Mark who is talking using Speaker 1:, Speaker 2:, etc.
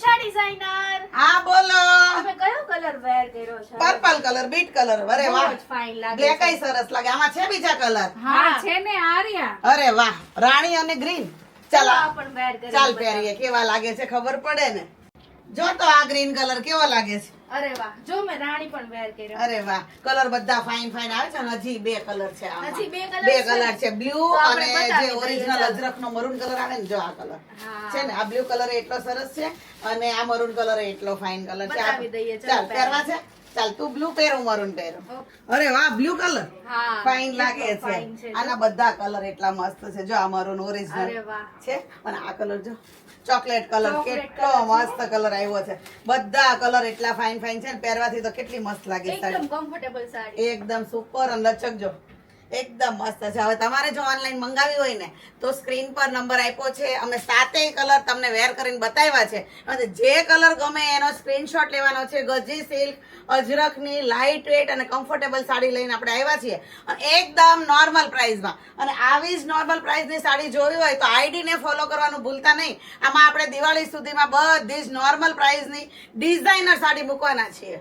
Speaker 1: Nisha designer.
Speaker 2: હા બોલો.
Speaker 1: તમે કયો કલર વેર કર્યો છે?
Speaker 2: Purple colour, bit colour. અરે વાહ,
Speaker 1: બહુ જ fine લાગે
Speaker 2: બ્લેક
Speaker 1: છે.
Speaker 2: આઈ સરસ લાગે. આમાં છે બીજા કલર?
Speaker 3: હા છે ને આર્યા.
Speaker 2: અરે વાહ, રાણી અને ગ્રીન.
Speaker 1: ચાલો
Speaker 2: ચાલો
Speaker 1: આ પણ વેર કરી
Speaker 2: ચાલ
Speaker 1: બતાવો.
Speaker 2: પહેરીએ, કેવા લાગે છે ખબર પડે ને. જો તો આ ગ્રીન કલર કેવો લાગે છે.
Speaker 1: અરે વાહ, જો મેં રાણી પણ વેર કર્યો.
Speaker 2: અરે વાહ, કલર બધા ફાઇન ફાઇન આવે છે અને હજી બે કલર છે આમાં.
Speaker 1: હજી બે colour
Speaker 2: બે
Speaker 1: છે?
Speaker 2: કલર છે, બ્લુ
Speaker 1: તો આપણે
Speaker 2: અને
Speaker 1: બતાવી
Speaker 2: જે
Speaker 1: દઈએ,
Speaker 2: ઓરિજિનલ
Speaker 1: ચાલો.
Speaker 2: અજરખનો મરૂન કલર આવે ને, જો આ કલર
Speaker 1: હા.
Speaker 2: છે ને, આ બ્લુ કલર એટલો સરસ છે અને આ મરૂન કલર એટલો ફાઇન કલર છે.
Speaker 1: બતાવી દઈએ, ચાલો
Speaker 2: ચાલ પહેરવા છે. ચાલ તું બ્લુ પહેરું, મરૂન પહેરું.
Speaker 1: ઓકે.
Speaker 2: અરે વાહ, બ્લુ કલર
Speaker 1: હા,
Speaker 2: ફાઇન લાગે
Speaker 1: કેટલો
Speaker 2: છે.
Speaker 1: fine છે, જો.
Speaker 2: આના બધા કલર એટલા મસ્ત છે. જો આ મરૂન
Speaker 1: અરે
Speaker 2: ઓરિજિનલ
Speaker 1: વાહ.
Speaker 2: છે અને આ કલર જો ચોકલેટ કલર,
Speaker 1: ચોકલેટ
Speaker 2: કેટલો
Speaker 1: colour છે.
Speaker 2: મસ્ત કલર આવ્યો છે. બધા કલર એટલા ફાઇન ફાઇન છે ને પહેરવાથી તો કેટલી મસ્ત લાગે
Speaker 1: એકદમ
Speaker 2: સાડી.
Speaker 1: કમ્ફર્ટેબલ સાડી.
Speaker 2: એકદમ સુપર અને લચક જો એકદમ મસ્ત છે. હવે તમારે જો ઓનલાઈન મંગાવી હોય ને તો સ્ક્રીન પર નંબર આપ્યો છે. અમે 7 કલર તમને વેર કરીને બતાવ્યા છે અને જે કલર ગમે એનો સ્ક્રીનશોટ લેવાનો છે. ગજી સિલ્ક અજરખની લાઇટ વેટ અને કમ્ફર્ટેબલ સાડી લઈને આપણે આવ્યા છીએ અને એકદમ નોર્મલ પ્રાઇસમાં. અને આવી જ નોર્મલ પ્રાઇસની સાડી જોવી હોય તો આઈડી ને ફોલો કરવાનું ભૂલતા નહીં. આમાં આપણે દિવાળી સુધીમાં બધી જ નોર્મલ પ્રાઇસની ડિઝાઇનર સાડી મૂકવાના છીએ.